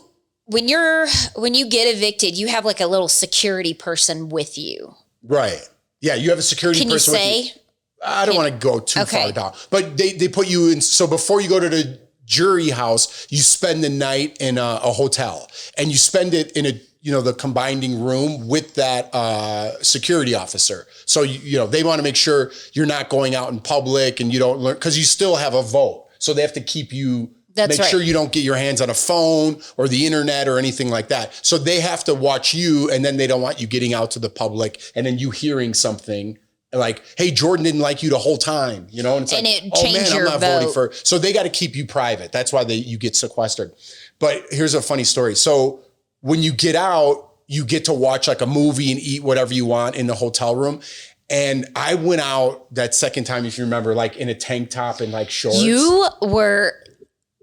get evicted, you have like a little security person with you. Right. Yeah, you have a security person with you. Can you say? I don't want to go too far down, but they put you in. So before you go to the jury house, you spend the night in a hotel, and you spend it in the combining room with that security officer. So they want to make sure you're not going out in public and you don't learn, because you still have a vote. So they have to keep you. Make sure you don't get your hands on a phone or the internet or anything like that. So they have to watch you, and then they don't want you getting out to the public and then you hearing something like, hey, Jordan didn't like you the whole time, and it's and like, it changed your I'm not vote. voting for. So they got to keep you private. That's why you get sequestered. But here's a funny story. So when you get out, you get to watch like a movie and eat whatever you want in the hotel room. And I went out that second time, if you remember, like in a tank top and like shorts. You were...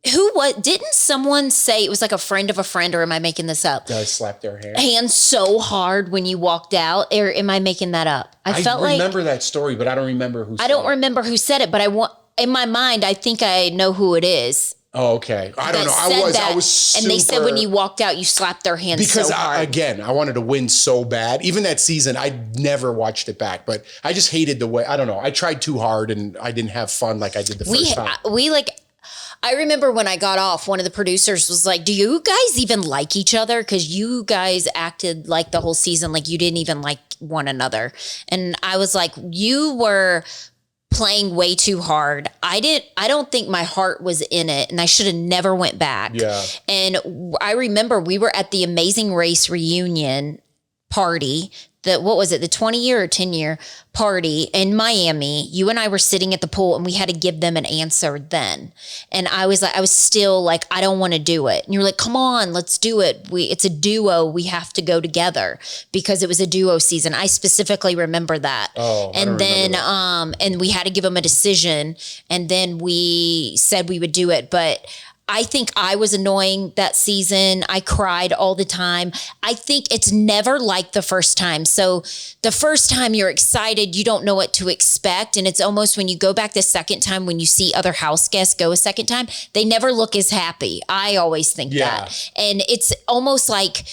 didn't someone say it was like a friend of a friend, or am I making this up? Did I slap their hand? Hands so hard when you walked out, or am I making that up? I remember that story, but I don't remember who said it. I don't remember who said it, but in my mind, I think I know who it is. Oh, okay. I don't know. I was super... And they said when you walked out, you slapped their hands so hard. Because I wanted to win so bad. Even that season, I never watched it back, but I just hated the way, I don't know. I tried too hard and I didn't have fun like I did the first time. I remember when I got off, one of the producers was like, do you guys even like each other? Because you guys acted like the whole season, like you didn't even like one another. And I was like, you were playing way too hard. I don't think my heart was in it, and I should have never went back. Yeah. And I remember we were at the Amazing Race reunion party. What was it? The 20-year or 10-year party in Miami. You and I were sitting at the pool, and we had to give them an answer then. And I was still like, I don't want to do it. And you're like, come on, let's do it. It's a duo. We have to go together, because it was a duo season. I specifically remember that. Oh, and then, and we had to give them a decision, and then we said we would do it. But I think I was annoying that season. I cried all the time. I think it's never like the first time. So the first time you're excited, you don't know what to expect. And it's almost when you go back the second time, when you see other house guests go a second time, they never look as happy. I always think that. And it's almost like,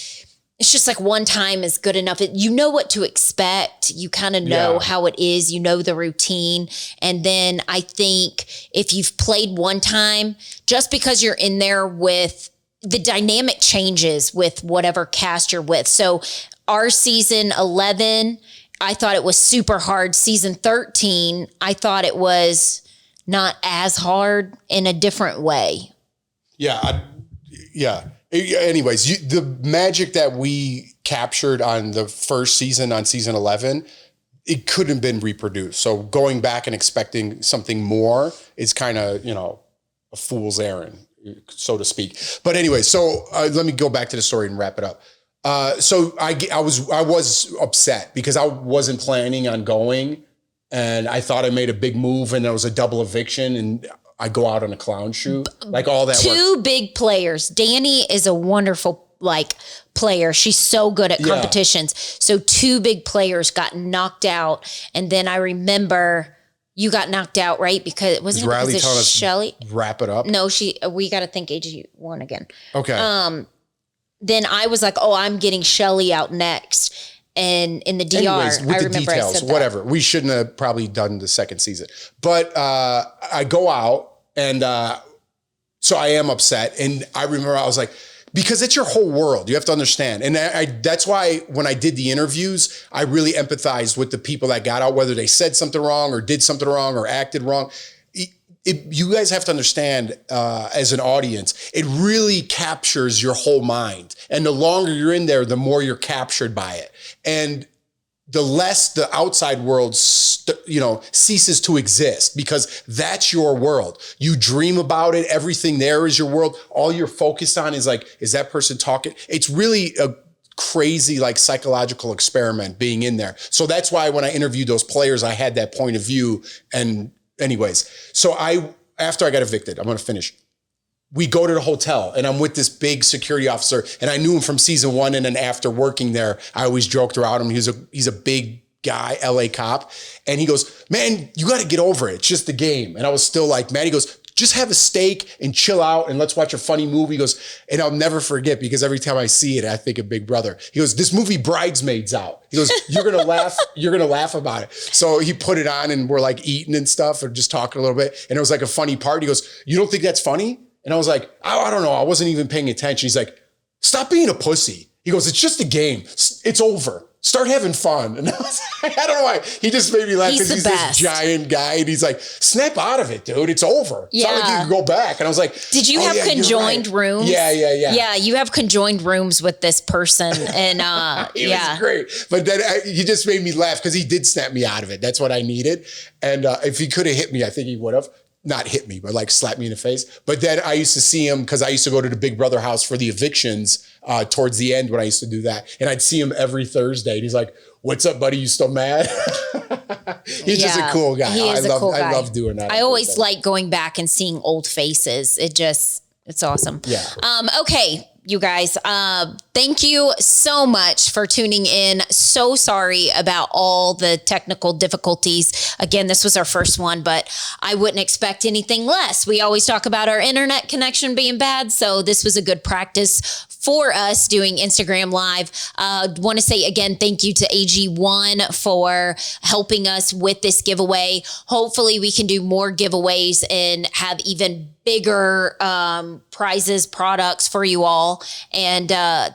it's just like one time is good enough. You know what to expect. You kind of know how it is. You know the routine. And then I think if you've played one time, just because you're in there with the dynamic changes with whatever cast you're with. So our season 11, I thought it was super hard. Season 13, I thought it was not as hard in a different way. Yeah. Anyways, the magic that we captured on the first season, on season 11, it couldn't have been reproduced. So going back and expecting something more is kind of, a fool's errand, so to speak. But anyway, so let me go back to the story and wrap it up. So I was upset because I wasn't planning on going, and I thought I made a big move, and there was a double eviction, and I go out on a clown shoot, like all that. Two big players. Danny is a wonderful player. She's so good at competitions. So two big players got knocked out. And then I remember you got knocked out, right? Because wasn't it Riley because telling of us Shelly? Wrap it up. No, we got to think AG1 again. Okay. Then I was like, oh, I'm getting Shelly out next. And in the DR, Anyways, with I the remember details, I said that. whatever. We shouldn't have probably done the second season. But I go out and so I am upset. And I remember I was like, because it's your whole world. You have to understand. And that's why when I did the interviews, I really empathized with the people that got out, whether they said something wrong or did something wrong or acted wrong. You guys have to understand as an audience, it really captures your whole mind. And the longer you're in there, the more you're captured by it. And the less the outside world, ceases to exist, because that's your world. You dream about it. Everything there is your world. All you're focused on is like, is that person talking? It's really a crazy, like, psychological experiment being in there. So that's why when I interviewed those players, I had that point of view. And anyways, so after I got evicted, I'm going to finish. We go to the hotel and I'm with this big security officer, and I knew him from season 1. And then after working there, I always joked around him. He's a big guy, LA cop. And he goes, man, you got to get over it. It's just a game. And I was still like, man, he goes, just have a steak and chill out and let's watch a funny movie. He goes, and I'll never forget, because every time I see it, I think of Big Brother. He goes, this movie Bridesmaids out. He goes, you're going to laugh. You're going to laugh about it. So he put it on and we're like eating and stuff or just talking a little bit. And it was like a funny part. He goes, you don't think that's funny? And I was like, I don't know. I wasn't even paying attention. He's like, stop being a pussy. He goes, it's just a game. It's over. Start having fun. And I was like, I don't know why. He just made me laugh because he's this giant guy. And he's like, snap out of it, dude. It's over. Yeah. It's not like you can go back. And I was like, did you have conjoined rooms? Yeah. Yeah, you have conjoined rooms with this person. And it was great. But then he just made me laugh because he did snap me out of it. That's what I needed. And if he could have hit me, I think he would have. Not hit me, but like slap me in the face. But then I used to see him because I used to go to the Big Brother house for the evictions towards the end when I used to do that. And I'd see him every Thursday. And he's like, what's up, buddy? You still mad? He's just a cool guy. He is a cool guy. I love doing that. I always like going back and seeing old faces. It's awesome. Yeah. Okay, you guys, thank you so much for tuning in. So sorry about all the technical difficulties. Again, this was our first one, but I wouldn't expect anything less. We always talk about our internet connection being bad, so this was a good practice for us doing Instagram Live. Want to say again, thank you to AG1 for helping us with this giveaway. Hopefully we can do more giveaways and have even bigger prizes, products for you all. And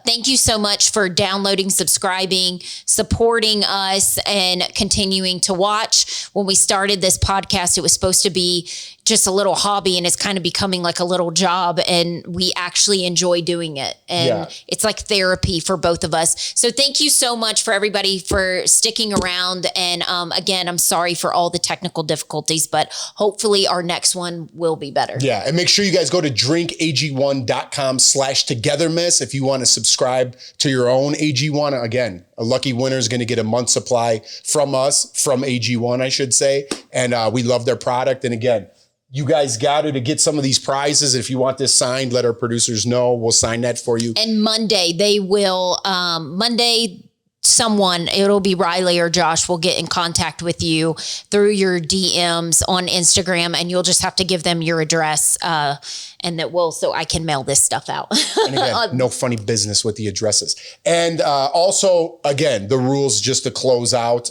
thank you so much for downloading, subscribing, supporting us, and continuing to watch. When we started this podcast, it was supposed to be just a little hobby, and it's kind of becoming like a little job, and we actually enjoy doing it. And it's like therapy for both of us. So thank you so much for everybody for sticking around. And again, I'm sorry for all the technical difficulties, but hopefully our next one will be better. Yeah. And make sure you guys go to drinkag1.com/togetherness if you want to subscribe to your own AG1. Again, a lucky winner is going to get a month's supply from us, from AG1, I should say. And we love their product. And again, you guys got to get some of these prizes. If you want this signed, let our producers know. We'll sign that for you. And Monday, they will, someone, it'll be Riley or Josh, will get in contact with you through your DMs on Instagram, and you'll just have to give them your address, and so I can mail this stuff out. And again, no funny business with the addresses. And also, again, the rules just to close out.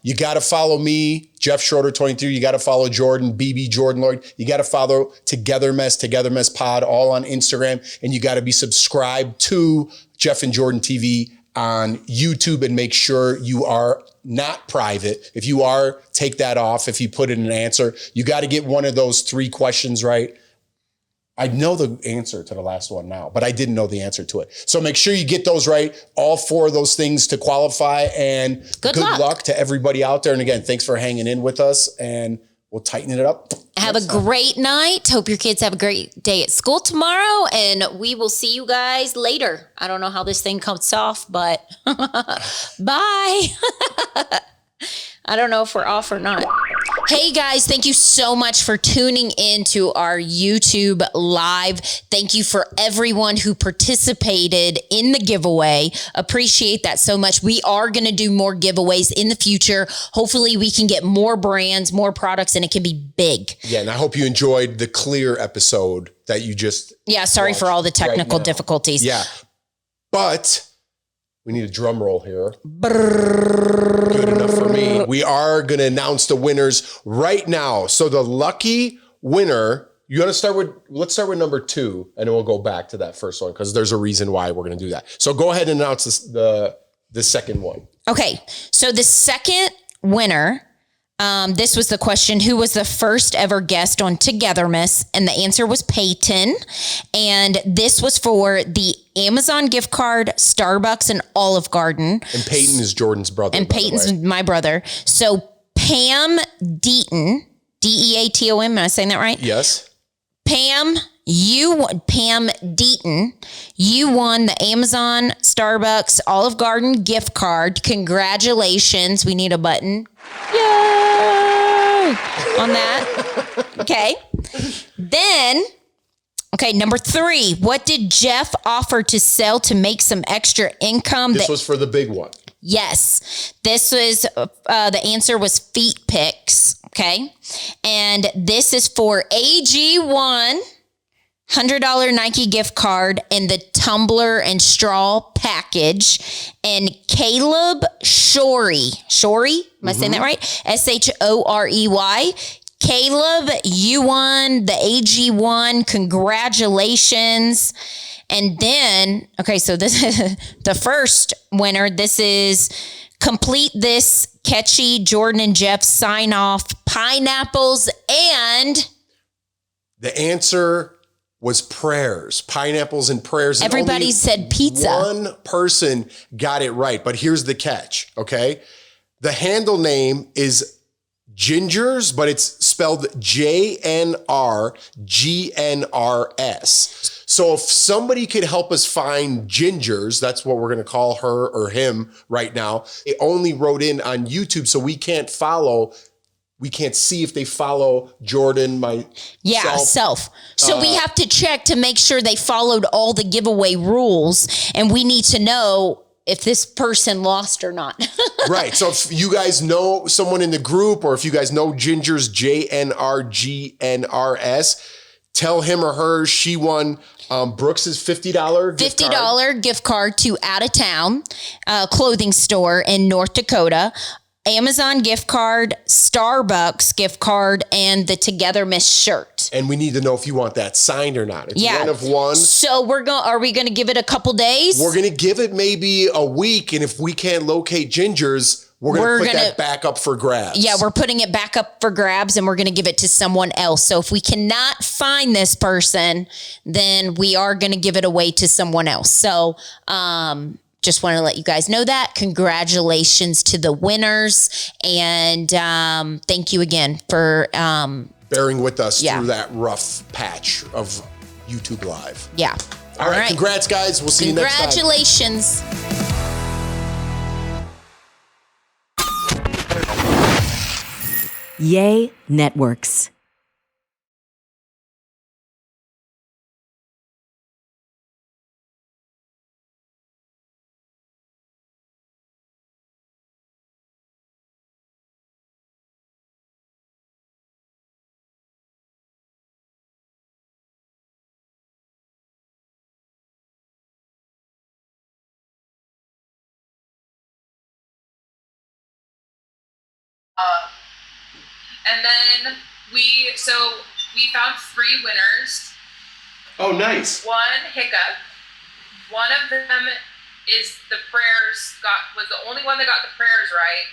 You got to follow me, Jeff Schroeder 23. You got to follow Jordan, BB Jordan Lloyd. You got to follow Togethermess Pod, all on Instagram. And you got to be subscribed to Jeff and Jordan TV on YouTube, and make sure you are not private. If you are, take that off. If you put in an answer, you got to get one of those 3 questions right. I know the answer to the last one now, but I didn't know the answer to it. So make sure you get those right. All 4 of those things to qualify, and good luck to everybody out there. And again, thanks for hanging in with us, and we'll tighten it up. Have a great night. Hope your kids have a great day at school tomorrow, and we will see you guys later. I don't know how this thing comes off, but bye. I don't know if we're off or not. Hey guys, thank you so much for tuning in to our YouTube live. Thank you for everyone who participated in the giveaway. Appreciate that so much. We are going to do more giveaways in the future. Hopefully we can get more brands, more products, and it can be big. Yeah, and I hope you enjoyed the Clear episode that you just sorry for all the technical difficulties. Yeah, but we need a drum roll here. Good enough for me. We are going to announce the winners right now. So the lucky winner, let's start with number 2, and then we'll go back to that first one because there's a reason why we're going to do that. So go ahead and announce the second one. Okay, so the second winner, this was the question, who was the first ever guest on Togethermess? And the answer was Peyton. And this was for the Amazon gift card, Starbucks, and Olive Garden. And Peyton is Jordan's brother. And Peyton's my brother. So Pam Deaton, Deatom, am I saying that right? Yes. Pam Deaton, you won the Amazon, Starbucks, Olive Garden gift card. Congratulations. We need a button. Yay! On that. Okay. Then, number 3. What did Jeff offer to sell to make some extra income? This was for the big one. Yes. This was, the answer was feet pics. Okay. And this is for AG1 $100 Nike gift card and the tumbler and straw package. And Caleb Shorey, am I saying that right? Shorey. Caleb, you won the AG1. Congratulations. And then, so this is the first winner. This is complete this catchy Jordan and Jeff sign off pineapples, and the answer was prayers, pineapples and prayers. And everybody said pizza. One person got it right, but here's the catch, okay? The handle name is Gingers, but it's spelled JNRGNRS. So if somebody could help us find Gingers, that's what we're going to call her or him right now. It only wrote in on YouTube, so we can't see if they follow Jordan, self. So we have to check to make sure they followed all the giveaway rules, and we need to know if this person lost or not. Right. So if you guys know someone in the group, or if you guys know Ginger's JNRGNRS, tell him or her she won Brooks's $50 gift card to Out of Town clothing store in North Dakota. Amazon gift card, Starbucks gift card, and the Togethermess shirt. And we need to know if you want that signed or not. It's one of one. So are we going to give it a couple days? We're going to give it maybe a week. And if we can't locate Ginger's, we're going to put that back up for grabs. Yeah, we're putting it back up for grabs, and we're going to give it to someone else. So if we cannot find this person, then we are going to give it away to someone else. So, just want to let you guys know that. Congratulations to the winners. And thank you again for bearing with us through that rough patch of YouTube Live. Yeah. All right. Congrats, guys. We'll see you next time. Congratulations. Yay Networks. And then we found 3 winners. Oh, nice. One hiccup. One of them is was the only one that got the prayers right.